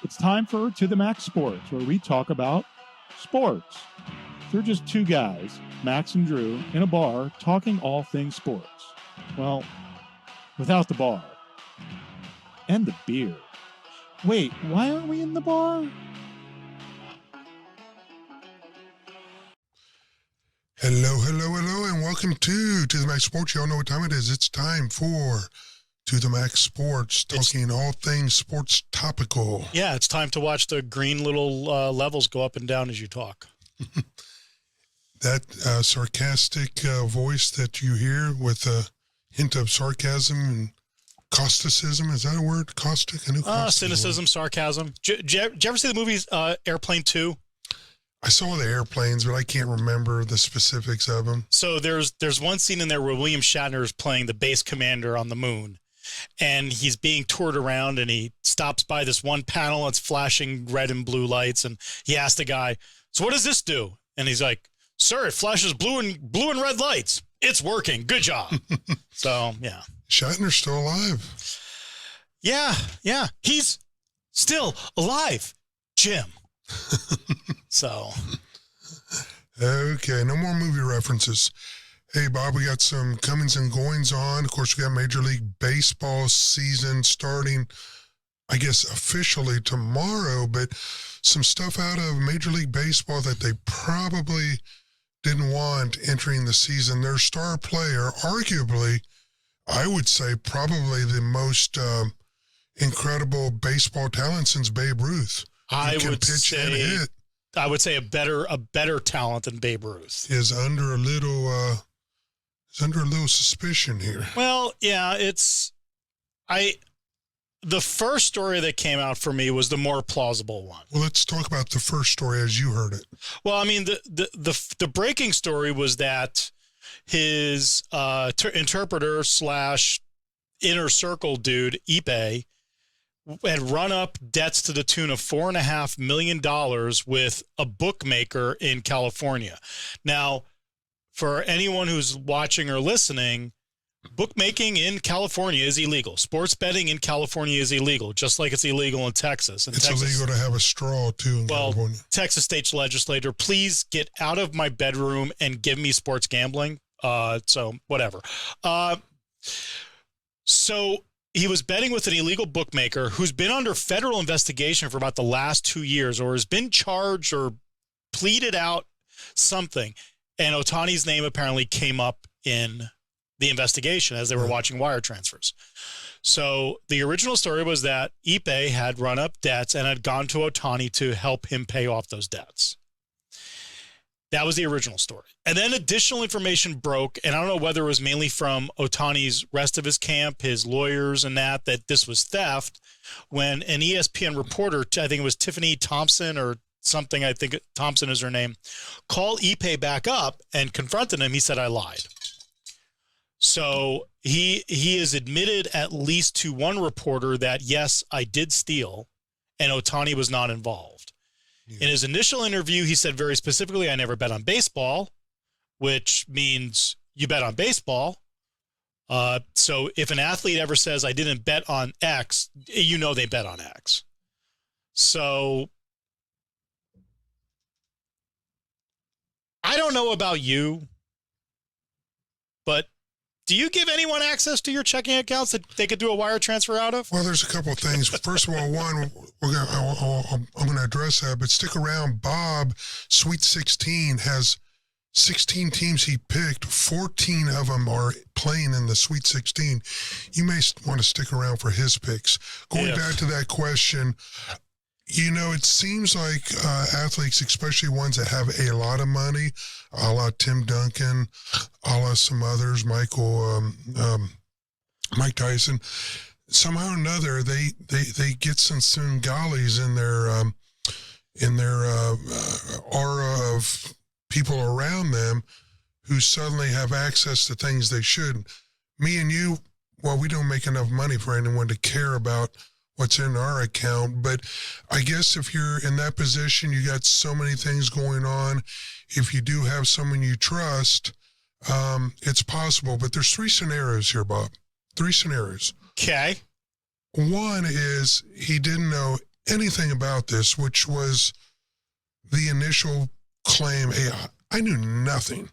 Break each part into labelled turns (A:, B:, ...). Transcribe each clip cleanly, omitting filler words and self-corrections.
A: It's time for To the Max Sports, where we talk about sports. They're just two guys, Max and Drew, in a bar talking all things sports. Well, without the bar. And the beer. Wait, why aren't we in the bar?
B: Hello, and welcome to the Max Sports. Y'all know what time it is. It's time for To the Max Sports, talking all things sports topical.
C: Yeah, it's time to watch the green little levels go up and down as you talk.
B: That sarcastic voice that you hear with a hint of sarcasm and causticism, is that a word? Caustic? I know
C: cynicism, sarcasm. Did you ever see the movies Airplane 2?
B: I saw the airplanes, but I can't remember the specifics of them.
C: So there's one scene in there where William Shatner is playing the base commander on the moon, and he's being toured around, and he stops by this one panel. It's flashing red and blue lights, and he asks the guy, "So what does this do?" And he's like, "Sir, it flashes blue and red lights. It's working. Good job." So yeah,
B: Shatner's still alive.
C: Yeah, he's still alive, Jim. So,
B: okay, no more movie references. Hey, Bob, we got some comings and goings on. Of course, we got Major League Baseball season starting, I guess, officially tomorrow, but some stuff out of Major League Baseball that they probably didn't want entering the season. Their star player, arguably, I would say probably the most incredible baseball talent since Babe Ruth.
C: I would say a better talent than Babe Ruth
B: is under a little suspicion here.
C: Well, yeah, the first story that came out for me was the more plausible one.
B: Well, let's talk about the first story as you heard it.
C: Well, I mean, the breaking story was that his interpreter / inner circle dude, Ipe, had run up debts to the tune of $4.5 million with a bookmaker in California. Now, for anyone who's watching or listening, bookmaking in California is illegal. Sports betting in California is illegal, just like it's illegal in Texas.
B: It's illegal to have a straw, too, in California. Texas
C: state legislator, please get out of my bedroom and give me sports gambling. So, whatever. So he was betting with an illegal bookmaker who's been under federal investigation for about the last 2 years, or has been charged or pleaded out something. And Ohtani's name apparently came up in the investigation as they were watching wire transfers. So the original story was that Ipe had run up debts and had gone to Ohtani to help him pay off those debts. That was the original story. And then additional information broke, and I don't know whether it was mainly from Ohtani's rest of his camp, his lawyers and that this was theft, when an ESPN reporter, I think it was Tiffany Thompson or something, I think Thompson is her name, called Ipe back up and confronted him. He said, "I lied." So he has admitted at least to one reporter that, yes, I did steal, and Ohtani was not involved. Yeah. In his initial interview, he said very specifically, "I never bet on baseball," which means you bet on baseball. So if an athlete ever says, "I didn't bet on X," you know they bet on X. So I don't know about you, but do you give anyone access to your checking accounts that they could do a wire transfer out of?
B: Well, there's a couple of things. First of all, one, I'm going to address that, but stick around. Bob, Sweet 16, has 16 teams he picked. 14 of them are playing in the Sweet 16. You may want to stick around for his picks. Going back to that question, you know, it seems like athletes, especially ones that have a lot of money, a la Tim Duncan, a la some others, Mike Tyson, somehow or another, they get some Svengalis in their aura of people around them who suddenly have access to things they shouldn't. Me and you, well, we don't make enough money for anyone to care about what's in our account. But I guess if you're in that position, you got so many things going on. If you do have someone you trust, it's possible. But there's 3 scenarios here, Bob. 3 scenarios.
C: Okay.
B: One is he didn't know anything about this, which was the initial claim, hey, I knew nothing.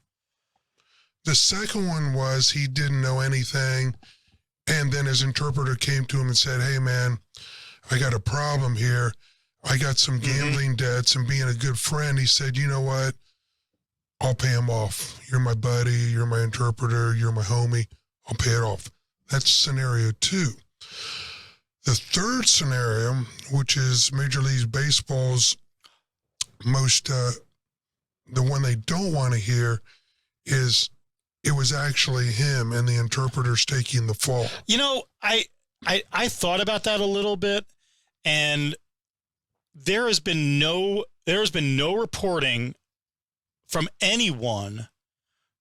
B: The second one was he didn't know anything. And then his interpreter came to him and said, hey, man, I got a problem here. I got some gambling debts, and being a good friend, he said, you know what? I'll pay him off. You're my buddy. You're my interpreter. You're my homie. I'll pay it off. That's scenario 2. The third scenario, which is Major League Baseball's most, the one they don't want to hear, is it was actually him and the interpreter's taking the fall.
C: You know, I thought about that a little bit, and there has been no reporting from anyone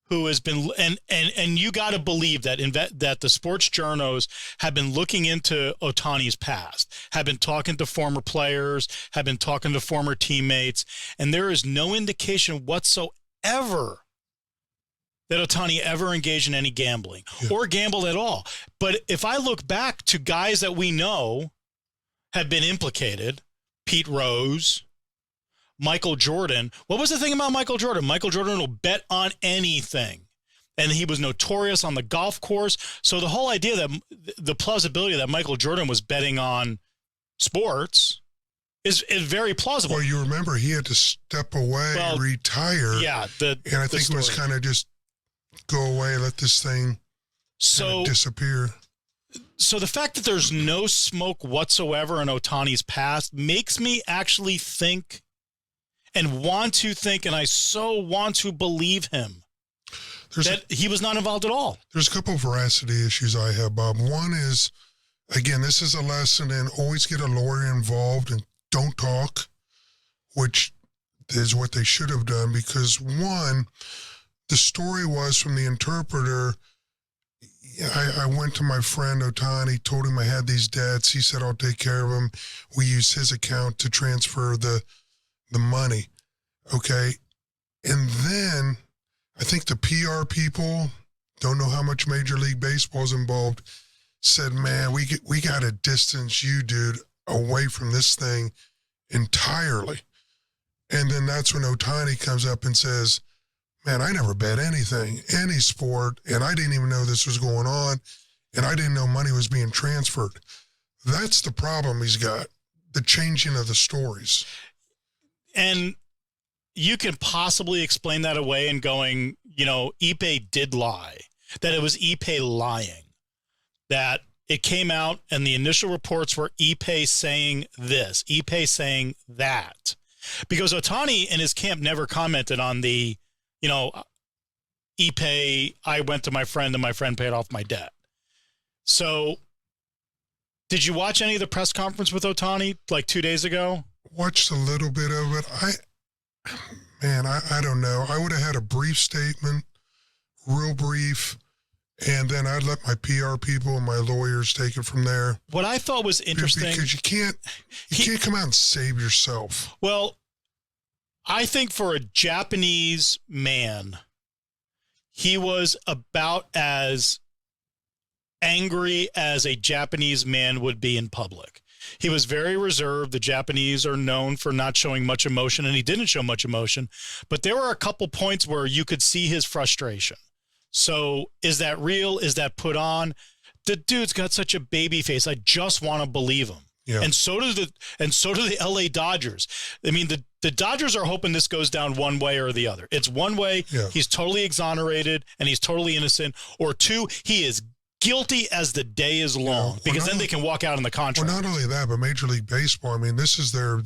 C: who has been, and you got to believe that that the sports journos have been looking into Ohtani's past, have been talking to former players, have been talking to former teammates, and there is no indication whatsoever that Ohtani ever engaged in any gambling or gambled at all. But if I look back to guys that we know have been implicated, Pete Rose, Michael Jordan. What was the thing about Michael Jordan? Michael Jordan will bet on anything. And he was notorious on the golf course. So the whole idea that the plausibility that Michael Jordan was betting on sports is very plausible.
B: Well, you remember he had to step away, retire.
C: Yeah.
B: And I think it was kind of just go away, let this thing disappear.
C: So the fact that there's no smoke whatsoever in Ohtani's past makes me actually think and want to think, and I so want to believe him, that he was not involved at all.
B: There's a couple of veracity issues I have, Bob. One is, again, this is a lesson in always get a lawyer involved and don't talk, which is what they should have done, because one, the story was from the interpreter. I went to my friend Ohtani, told him I had these debts. He said, I'll take care of them. We used his account to transfer the money. Okay. And then I think the PR people, don't know how much Major League Baseball is involved, said, man, we got to distance you, dude, away from this thing entirely. And then that's when Ohtani comes up and says, man, I never bet anything, any sport, and I didn't even know this was going on, and I didn't know money was being transferred. That's the problem he's got, the changing of the stories.
C: And you can possibly explain that away and going, you know, Ipe did lie, that it was Ipe lying, that it came out and the initial reports were Ipe saying this, Ipe saying that. Because Ohtani and his camp never commented on the, you know, Ipe, I went to my friend and my friend paid off my debt. So did you watch any of the press conference with Ohtani like 2 days ago?
B: Watched a little bit of it. I don't know. I would have had a brief statement, real brief, and then I'd let my PR people and my lawyers take it from there.
C: What I thought was interesting,
B: because you can't come out and save yourself.
C: Well, I think for a Japanese man, he was about as angry as a Japanese man would be in public. He was very reserved. The Japanese are known for not showing much emotion, and he didn't show much emotion. But there were a couple points where you could see his frustration. So is that real? Is that put on? The dude's got such a baby face. I just want to believe him. Yeah. And so do the LA Dodgers. I mean, the Dodgers are hoping this goes down one way or the other. It's one way, he's totally exonerated and he's totally innocent, or two, he is guilty as the day is long, because then they can walk out on the contract.
B: Well, not only that, but Major League Baseball, I mean, this is their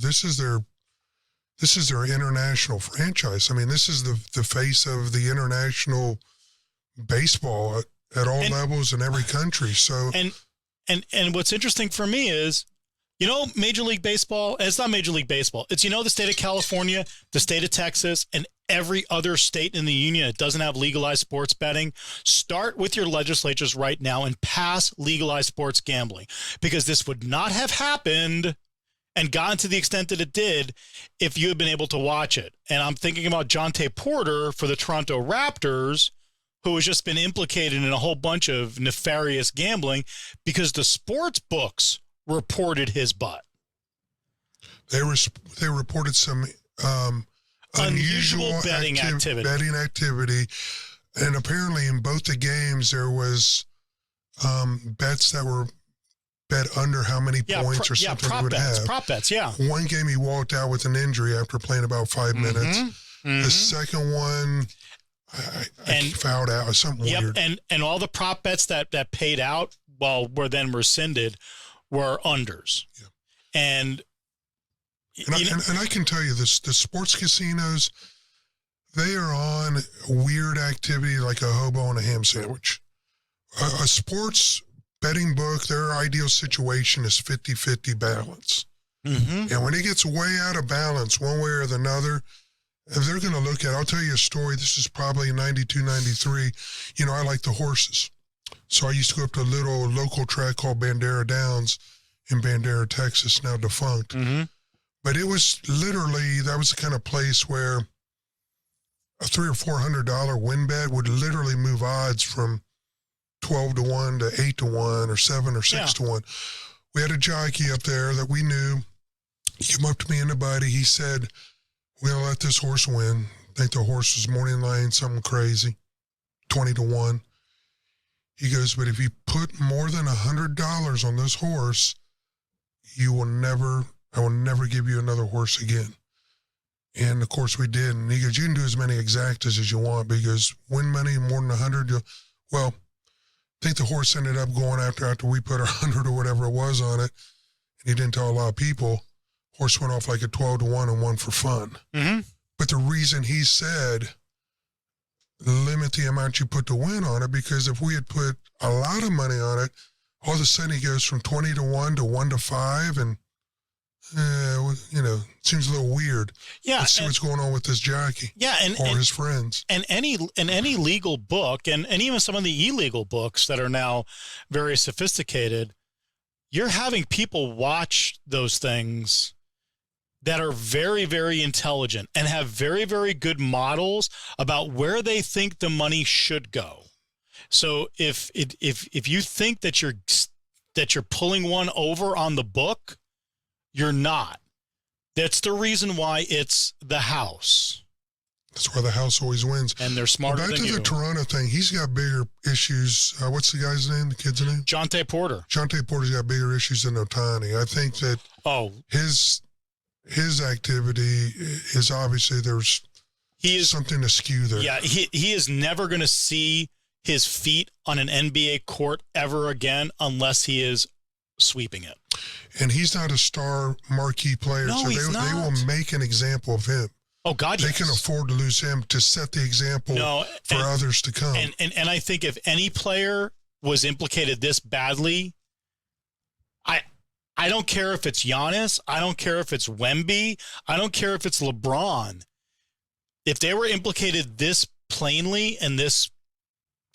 B: international franchise. I mean, this is the face of the international baseball at all levels in every country. So
C: and what's interesting for me is, you know, Major League Baseball, and it's not Major League Baseball. It's, you know, the state of California, the state of Texas, and every other state in the union that doesn't have legalized sports betting. Start with your legislatures right now and pass legalized sports gambling, because this would not have happened and gotten to the extent that it did if you had been able to watch it. And I'm thinking about Jonte Porter for the Toronto Raptors, who has just been implicated in a whole bunch of nefarious gambling because the sports books reported his butt.
B: They reported some unusual
C: betting
B: activity, and apparently in both the games there was bets that were bet under how many points or something he would have.
C: Prop bets, yeah.
B: One game he walked out with an injury after playing about 5 minutes. Mm-hmm. The second one, I fouled out or something weird.
C: And all the prop bets that paid out were then rescinded were unders.
B: Yeah.
C: And
B: I can tell you this: the sports casinos, they are on weird activity like a hobo on a ham sandwich. A sports betting book, their ideal situation is 50-50 balance. Mm-hmm. And when it gets way out of balance one way or the other, if they're going to look at, I'll tell you a story. This is probably 92, 93. You know, I like the horses. So I used to go up to a little local track called Bandera Downs in Bandera, Texas, now defunct. Mm-hmm. But it was literally, that was the kind of place where a $300 or $400 win bet would literally move odds from 12 to 1 to 8 to 1 or 7 or 6 to 1. We had a jockey up there that we knew. He came up to me and the buddy. He said, "We're going to let this horse win." I think the horse was Morning Lane, something crazy, 20 to 1. He goes, "But if you put more than $100 on this horse, I will never give you another horse again." And of course we did. And he goes, "You can do as many exactas as you want, because win money more than 100. Well, I think the horse ended up going after we put 100 or whatever it was on it. And he didn't tell a lot of people. Horse went off like a 12 to 1 and won for fun. Mm-hmm. But the reason he said, limit the amount you put to win on it, because if we had put a lot of money on it, all of a sudden he goes from 20 to 1 to 1 to 5, and seems a little weird. Yeah, let's see what's going on with this jockey.
C: Yeah, and
B: his friends.
C: And any legal book, and even some of the illegal books that are now very sophisticated, you're having people watch those things that are very, very intelligent and have very, very good models about where they think the money should go. So if you think that you're pulling one over on the book, you're not. That's the reason why it's the house.
B: That's why the house always wins.
C: And they're smarter than you.
B: Back to the Toronto thing, he's got bigger issues. What's the guy's name, the kid's name?
C: Jonte Porter.
B: Jonte Porter's got bigger issues than Ohtani. I think that his activity is obviously there's something askew there.
C: Yeah, he is never going to see his feet on an NBA court ever again unless he is sweeping it.
B: And he's not a star marquee player,
C: no,
B: so they will make an example of him.
C: Oh, God,
B: They can afford to lose him to set the example for others to come.
C: And I think if any player was implicated this badly, I don't care if it's Giannis, I don't care if it's Wemby, I don't care if it's LeBron. If they were implicated this plainly and this,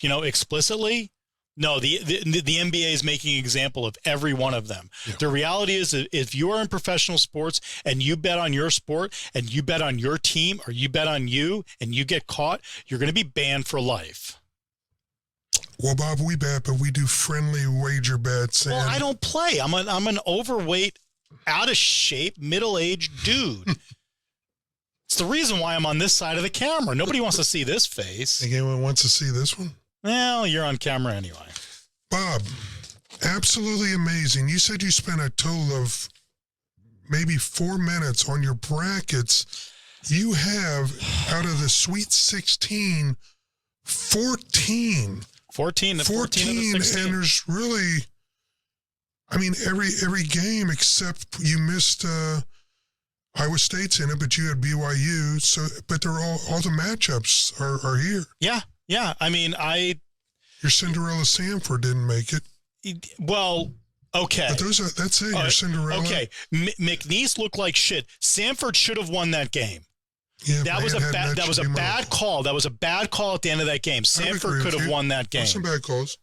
C: explicitly, no, the NBA is making an example of every one of them. Yeah. The reality is that if you are in professional sports and you bet on your sport and you bet on your team or you bet on you and you get caught, you're going to be banned for life.
B: Well, Bob, we bet, but we do friendly wager bets.
C: Well, I don't play. I'm an overweight, out of shape, middle-aged dude. It's the reason why I'm on this side of the camera. Nobody wants to see this face.
B: Think anyone wants to see this one?
C: Well, you're on camera anyway.
B: Bob, absolutely amazing. You said you spent a total of maybe 4 minutes on your brackets. You have, out of the Sweet 16, 14 of the 16. And there's really, every game except you missed Iowa State's in it, but you had BYU. So, but they're all the matchups are here.
C: Yeah. Yeah,
B: your Cinderella Sanford didn't make it.
C: Well, okay.
B: But that's it. Your Cinderella.
C: Okay, McNeese looked like shit. Sanford should have won that game.
B: Yeah,
C: that was a bad call. That was a bad call at the end of that game. Sanford could have won that game.
B: Some bad calls.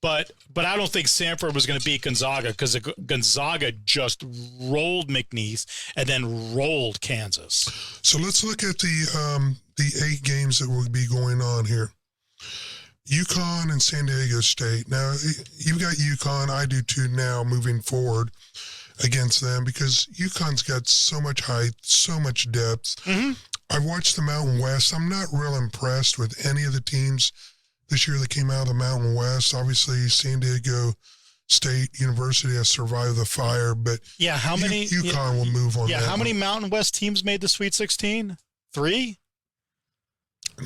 C: But I don't think Sanford was going to beat Gonzaga because Gonzaga just rolled McNeese and then rolled Kansas.
B: So let's look at the 8 games that will be going on here. UConn and San Diego State. Now, you've got UConn. I do too now moving forward. against them because UConn's got so much height, so much depth.
C: Mm-hmm.
B: I've watched the Mountain West. I'm not real impressed with any of the teams this year that came out of the Mountain West. Obviously, San Diego State University has survived the fire, but
C: yeah, how many
B: UConn will move on.
C: Yeah,
B: that
C: how many
B: one.
C: Mountain West teams made the Sweet 16? 3?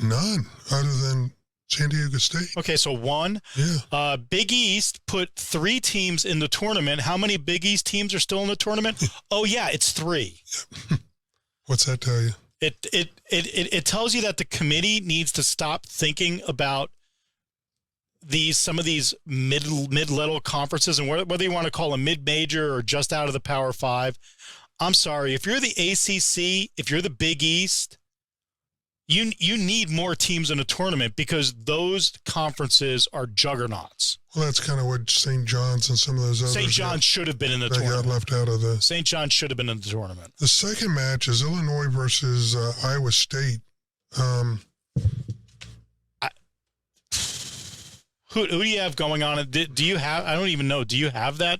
B: None, other than San Diego State.
C: Okay, so 1.
B: Yeah.
C: Big East put 3 teams in the tournament. How many Big East teams are still in the tournament? Oh yeah, it's 3.
B: What's that tell you?
C: It tells you that the committee needs to stop thinking about some of these mid-level conferences, and whether you want to call them mid-major or just out of the Power 5. I'm sorry, if you're the ACC, if you're the Big East, you need more teams in a tournament because those conferences are juggernauts.
B: Well, that's kind of what St. John's and some of those others.
C: St. John's should have been in the
B: that
C: tournament.
B: got left out of the.
C: St. John's should have been in the tournament.
B: The second match is Illinois versus Iowa State.
C: Who do you have going on? Do you have? I don't even know. Do you have that?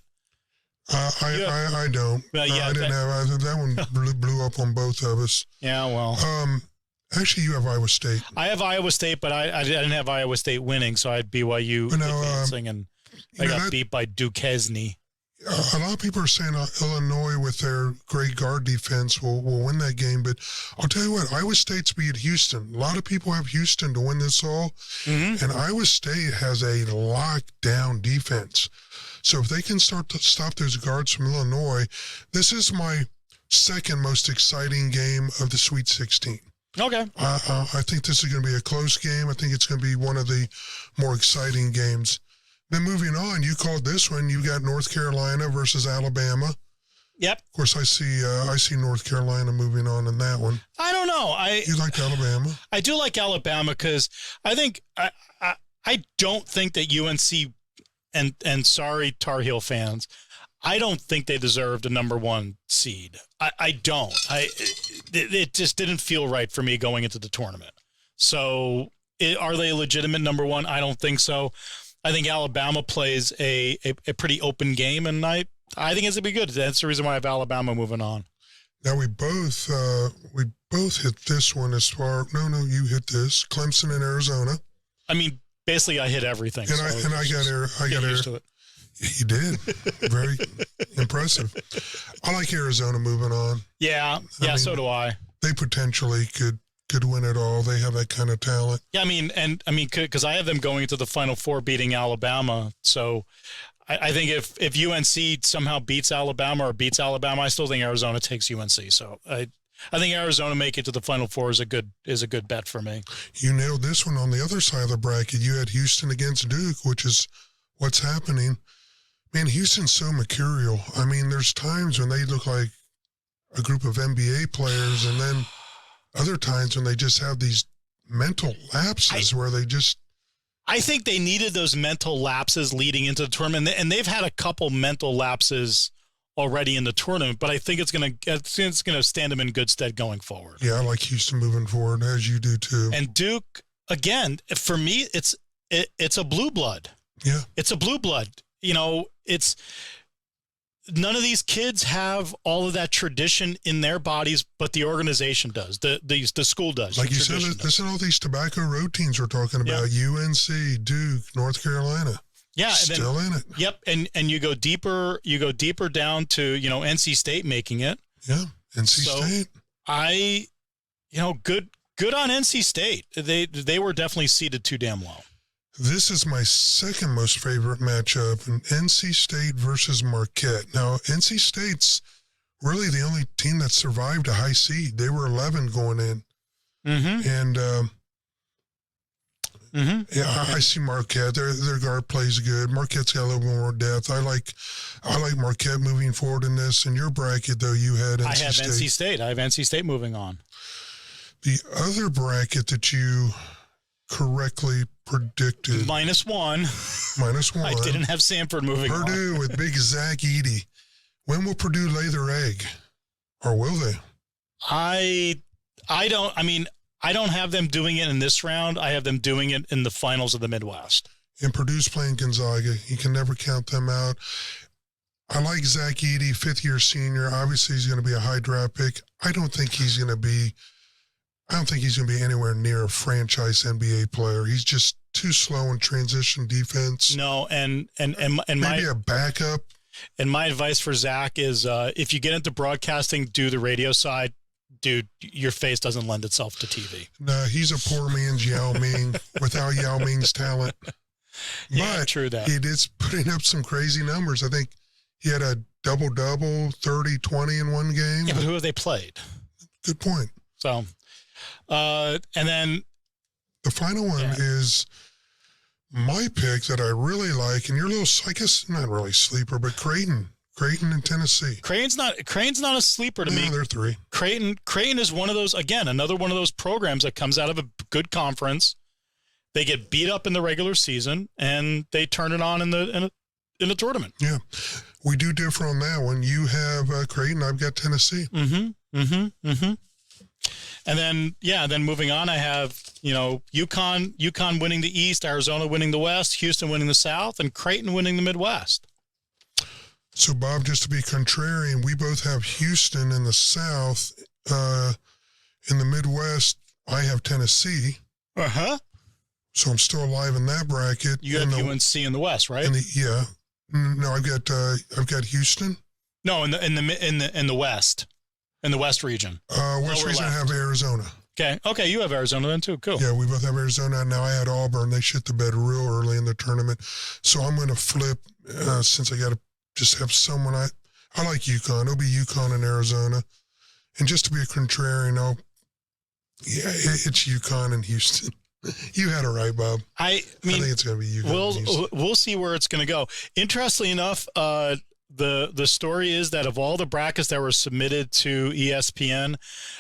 B: I don't.
C: Well, yeah,
B: I didn't have. That one blew up on both of us.
C: Yeah, well.
B: Actually, you have Iowa State.
C: I have Iowa State, but I didn't have Iowa State winning, so I had BYU advancing, and I got beat by Duquesne.
B: A lot of people are saying Illinois, with their great guard defense, will win that game. But I'll tell you what, Iowa State's beat Houston. A lot of people have Houston to win this all. Mm-hmm. And Iowa State has a lockdown defense. So if they can start to stop those guards from Illinois, this is my second most exciting game of the Sweet 16.
C: Okay.
B: I think this is going to be a close game. I think it's going to be one of the more exciting games. Then moving on, you called this one. You got North Carolina versus Alabama.
C: Yep.
B: Of course, I see North Carolina moving on in that one.
C: I don't know.
B: You like Alabama?
C: I do like Alabama because I think I don't think that UNC and sorry Tar Heel fans, I don't think they deserved a number 1 seed. I don't. It just didn't feel right for me going into the tournament. So are they a legitimate number 1? I don't think so. I think Alabama plays a pretty open game, and I think it's going to be good. That's the reason why I have Alabama moving on.
B: Now we both hit this one as far. No, you hit this. Clemson and Arizona.
C: I mean, basically, I hit everything.
B: I got used to it. You did. Very impressive. I like Arizona moving on.
C: Yeah, so do I.
B: They potentially could win it all. They have that kind of talent.
C: Yeah, I mean, because I have them going into the Final Four beating Alabama. So I think if UNC somehow beats Alabama, I still think Arizona takes UNC. So I think Arizona make it to the Final Four is a good bet for me.
B: You nailed this one on the other side of the bracket. You had Houston against Duke, which is what's happening. Man, Houston's so mercurial. I mean, there's times when they look like a group of NBA players, and then other times when they just have these mental lapses where they just...
C: I think they needed those mental lapses leading into the tournament, and they've had a couple mental lapses already in the tournament, but I think it's going to stand them in good stead going forward.
B: Yeah, I like Houston moving forward, as you do too.
C: And Duke, again, for me, it's a blue blood.
B: Yeah.
C: It's a blue blood. You know, it's... None of these kids have all of that tradition in their bodies, but the organization does. The school does.
B: Like you said, listen to all these tobacco road teams we're talking about. Yeah. UNC, Duke, North Carolina.
C: Yeah,
B: still in it.
C: Yep, and you go deeper. You go deeper down to NC State making it.
B: Yeah, NC State.
C: Good on NC State. They were definitely seeded too damn low.
B: This is my second most favorite matchup, NC State versus Marquette. Now, NC State's really the only team that survived a high seed. They were 11 going in. Mm-hmm. And I see Marquette. Their guard plays good. Marquette's got a little more depth. I like Marquette moving forward in this. In your bracket, though, you had NC State.
C: NC State. I have NC State moving on.
B: The other bracket that you correctly predicted.
C: -1. I didn't have Samford moving on.
B: Purdue with big Zach Edey. When will Purdue lay their egg? Or will they?
C: I don't have them doing it in this round. I have them doing it in the finals of the Midwest.
B: And Purdue's playing Gonzaga. You can never count them out. I like Zach Edey, fifth-year senior. Obviously, he's going to be a high draft pick. I don't think he's going to be anywhere near a franchise NBA player. He's just too slow in transition defense.
C: No, and
B: maybe a backup.
C: And my advice for Zach is, if you get into broadcasting, do the radio side. Dude, your face doesn't lend itself to TV.
B: No, he's a poor man's Yao Ming without Yao Ming's talent.
C: Yeah,
B: but
C: true that.
B: He did putting up some crazy numbers. I think he had a double-double, 30-20 in one game.
C: Yeah, but who have they played?
B: Good point.
C: So, and then
B: the final one is my pick that I really like, and you're a little, I guess, not really sleeper, but Creighton in Tennessee.
C: Creighton's not a sleeper to me.
B: They're 3.
C: Creighton is one of those, again, another one of those programs that comes out of a good conference. They get beat up in the regular season, and they turn it on in the tournament.
B: Yeah, we do differ on that one. You have Creighton, I've got Tennessee.
C: And then moving on, I have, UConn winning the East, Arizona winning the West, Houston winning the South, and Creighton winning the Midwest.
B: So, Bob, just to be contrarian, we both have Houston in the South. In the Midwest, I have Tennessee.
C: Uh-huh.
B: So I'm still alive in that bracket.
C: You have UNC in the West, right?
B: Yeah. No, I've got Houston.
C: No, in the West. In the West region.
B: West region, I have Arizona.
C: Okay, you have Arizona then too. Cool.
B: Yeah, we both have Arizona. Now I had Auburn. They shit the bed real early in the tournament. So I'm going to flip, since I got to just have someone. I like UConn. It'll be UConn and Arizona. And just to be a contrarian, it's UConn and Houston. You had it right, Bob.
C: I mean,
B: I think it's going to be UConn.
C: We'll see where it's going to go. Interestingly enough, the story is that of all the brackets that were submitted to ESPN,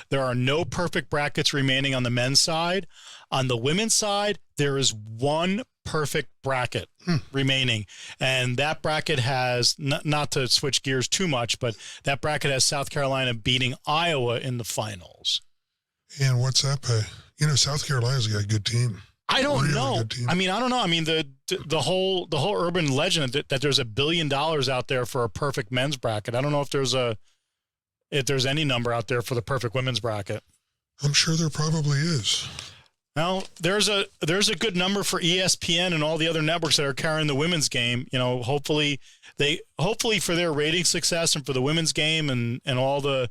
C: there are no perfect brackets remaining on the men's side. On the women's side, there is one perfect bracket remaining, and that bracket has not to switch gears too much, but that bracket has South Carolina beating Iowa in the finals.
B: And what's that pay? South Carolina's got a good team.
C: I don't know. I don't know. I mean, the whole urban legend that there's $1 billion out there for a perfect men's bracket. I don't know if there's any number out there for the perfect women's bracket.
B: I'm sure there probably is.
C: Well, there's a good number for ESPN and all the other networks that are carrying the women's game. Hopefully for their rating success and for the women's game and all the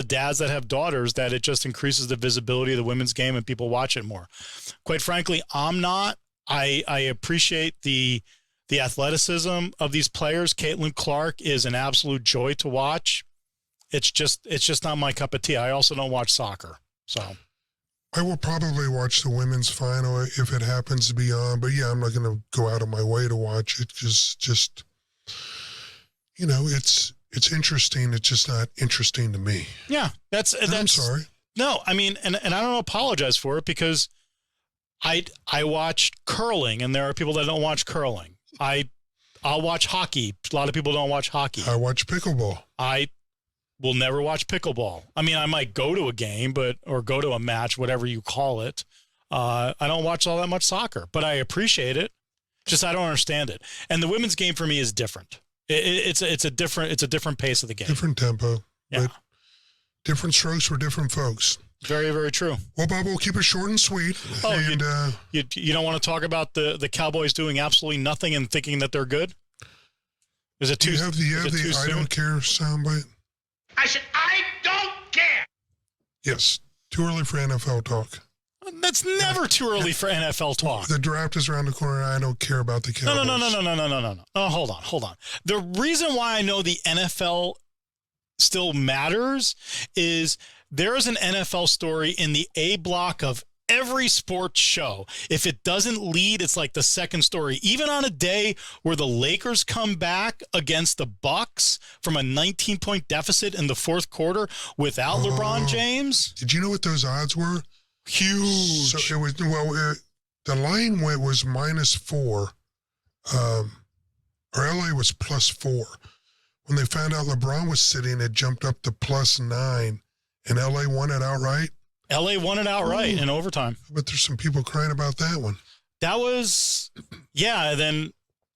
C: dads that have daughters, that it just increases the visibility of the women's game and people watch it more. Quite frankly, I'm not. I appreciate the athleticism of these players. Caitlin Clark is an absolute joy to watch. It's just not my cup of tea. I also don't watch soccer, so.
B: I will probably watch the women's final if it happens to be on, but yeah, I'm not going to go out of my way to watch it because it's interesting. It's just not interesting to me.
C: Yeah, that's.
B: I'm sorry.
C: No, I mean, and I don't apologize for it because I watch curling, and there are people that don't watch curling. I'll watch hockey. A lot of people don't watch hockey.
B: I watch pickleball.
C: I will never watch pickleball. I mean, I might go to a game, or go to a match, whatever you call it. I don't watch all that much soccer, but I appreciate it. Just I don't understand it. And the women's game for me is different. It's a different pace of the game.
B: Different tempo.
C: Yeah.
B: But different strokes for different folks.
C: Very, very true.
B: Well, Bob, we'll keep it short and sweet.
C: Oh,
B: and
C: you don't want to talk about the Cowboys doing absolutely nothing and thinking that they're good? Is it too?
B: Do you have the I don't care soundbite?
D: I don't care.
B: Yes. Too early for NFL talk.
C: That's never too early for NFL talk.
B: The draft is around the corner. I don't care about the Cowboys.
C: No. Oh, hold on. The reason why I know the NFL still matters is there is an NFL story in the A block of every sports show. If it doesn't lead, it's like the second story. Even on a day where the Lakers come back against the Bucks from a 19-point deficit in the fourth quarter without LeBron James.
B: Did you know what those odds were?
C: Huge.
B: So it was, the line was -4, or LA was +4. When they found out LeBron was sitting, it jumped up to +9, and LA won it outright.
C: LA won it outright in overtime.
B: But there's some people crying about that one.
C: That was, yeah. Then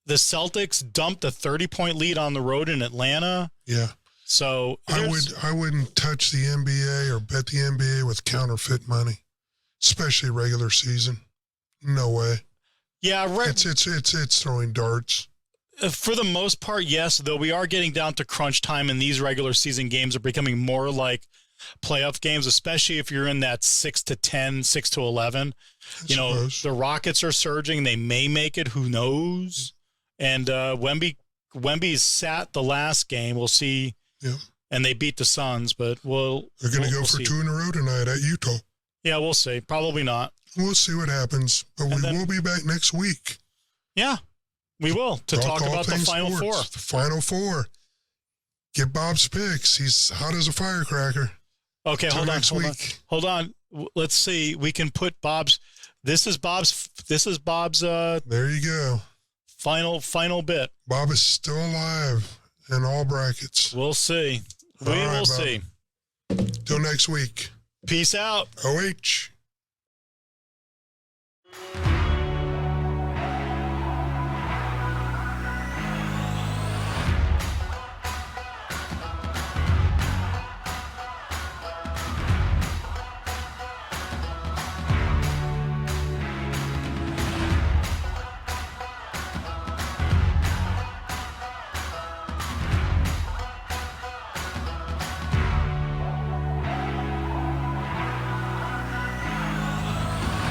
C: The Celtics dumped a 30-point lead on the road in Atlanta.
B: Yeah.
C: So
B: I wouldn't touch the NBA or bet the NBA with counterfeit money, especially regular season. No way.
C: Yeah,
B: it's throwing darts.
C: For the most part, yes, though we are getting down to crunch time, and these regular season games are becoming more like playoff games, especially if you're in that 6-10, 6-11. The Rockets are surging. They may make it. Who knows? And Wemby's sat the last game. We'll see.
B: Yeah.
C: And they beat the Suns, but
B: they're going to go for 2 in a row tonight at Utah.
C: Yeah, we'll see. Probably not.
B: We'll see what happens, but we will be back next week.
C: Yeah, we will to talk about the Final Four.
B: The Final Four. Get Bob's picks. He's hot as a firecracker.
C: Okay, hold on. Let's see. We can put Bob's. This is Bob's.
B: There you go.
C: Final bit.
B: Bob is still alive in all brackets.
C: We'll see. We will see.
B: Till next week.
C: Peace out.
B: OH.